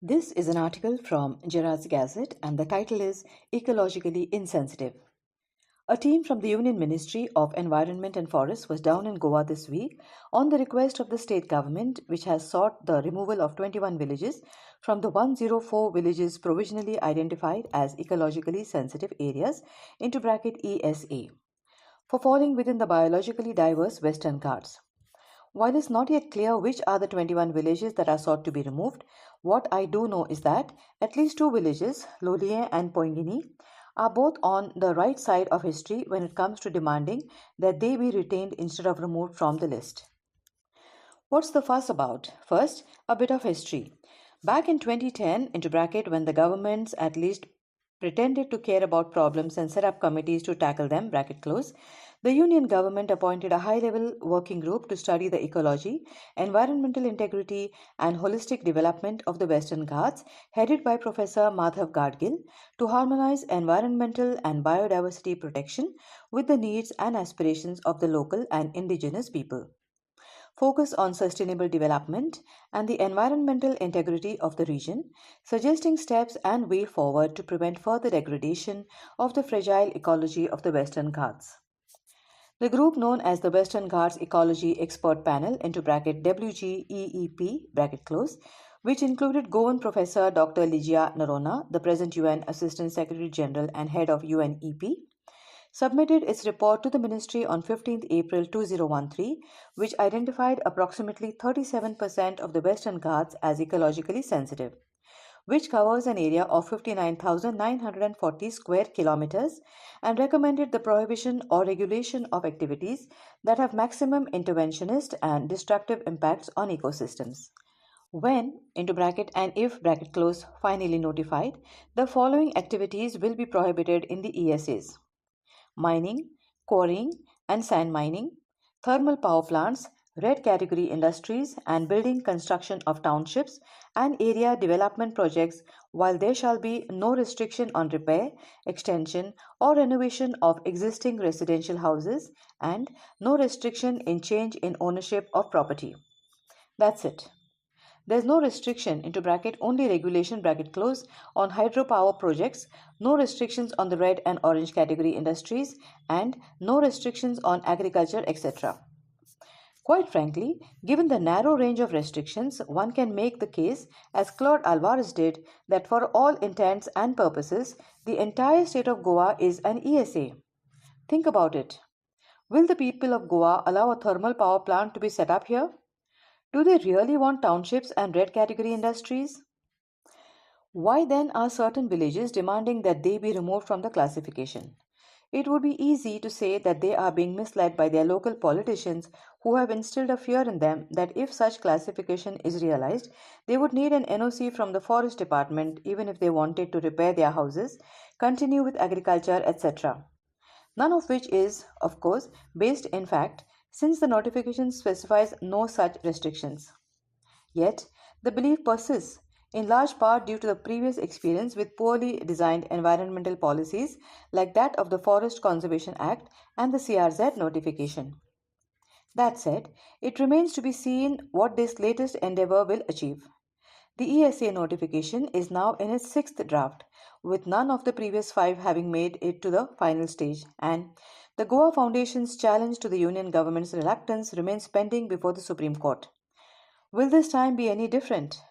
This is an article from Ghats Gazette and the title is Ecologically Insensitive. A team from the Union Ministry of Environment and Forests was down in Goa this week on the request of the state government, which has sought the removal of 21 villages from the 104 villages provisionally identified as ecologically sensitive areas into bracket ESA for falling within the biologically diverse Western Ghats. While it's not yet clear which are the 21 villages that are sought to be removed, what I do know is that at least two villages, Loliye and Poingini, are both on the right side of history when it comes to demanding that they be retained instead of removed from the list. What's the fuss about? First, a bit of history. Back in 2010, into bracket, when the governments at least pretended to care about problems and set up committees to tackle them, bracket close, the Union government appointed a high-level working group to study the ecology, environmental integrity and holistic development of the Western Ghats, headed by Professor Madhav Gadgil, to harmonize environmental and biodiversity protection with the needs and aspirations of the local and indigenous people. Focus on sustainable development and the environmental integrity of the region, suggesting steps and way forward to prevent further degradation of the fragile ecology of the Western Ghats. The group known as the Western Ghats Ecology Expert Panel into bracket WGEEP bracket close, which included Goan Professor Dr. Ligia Narona, the present UN Assistant Secretary General and Head of UNEP, submitted its report to the Ministry on 15th April 2013, which identified approximately 37% of the Western Ghats as ecologically sensitive, which covers an area of 59,940 square kilometers, and recommended the prohibition or regulation of activities that have maximum interventionist and destructive impacts on ecosystems. When, into bracket and if bracket close, finally notified, the following activities will be prohibited in the ESAs: mining, quarrying and sand mining, thermal power plants, red category industries, and building construction of townships and area development projects, while there shall be no restriction on repair, extension, or renovation of existing residential houses, and no restriction in change in ownership of property. That's it. There's no restriction into bracket only regulation bracket close on hydropower projects, no restrictions on the red and orange category industries, and no restrictions on agriculture, etc. Quite frankly, given the narrow range of restrictions, one can make the case, as Claude Alvarez did, that for all intents and purposes, the entire state of Goa is an ESA. Think about it. Will the people of Goa allow a thermal power plant to be set up here? Do they really want townships and red category industries? Why then are certain villages demanding that they be removed from the classification? It would be easy to say that they are being misled by their local politicians who have instilled a fear in them that if such classification is realized, they would need an NOC from the forest department even if they wanted to repair their houses, continue with agriculture, etc. None of which is, of course, based in fact, since the notification specifies no such restrictions. Yet, the belief persists, in large part due to the previous experience with poorly designed environmental policies like that of the Forest Conservation Act and the CRZ notification. That said, it remains to be seen what this latest endeavor will achieve. The ESA notification is now in its sixth draft, with none of the previous five having made it to the final stage, and the Goa Foundation's challenge to the Union government's reluctance remains pending before the Supreme Court. Will this time be any different?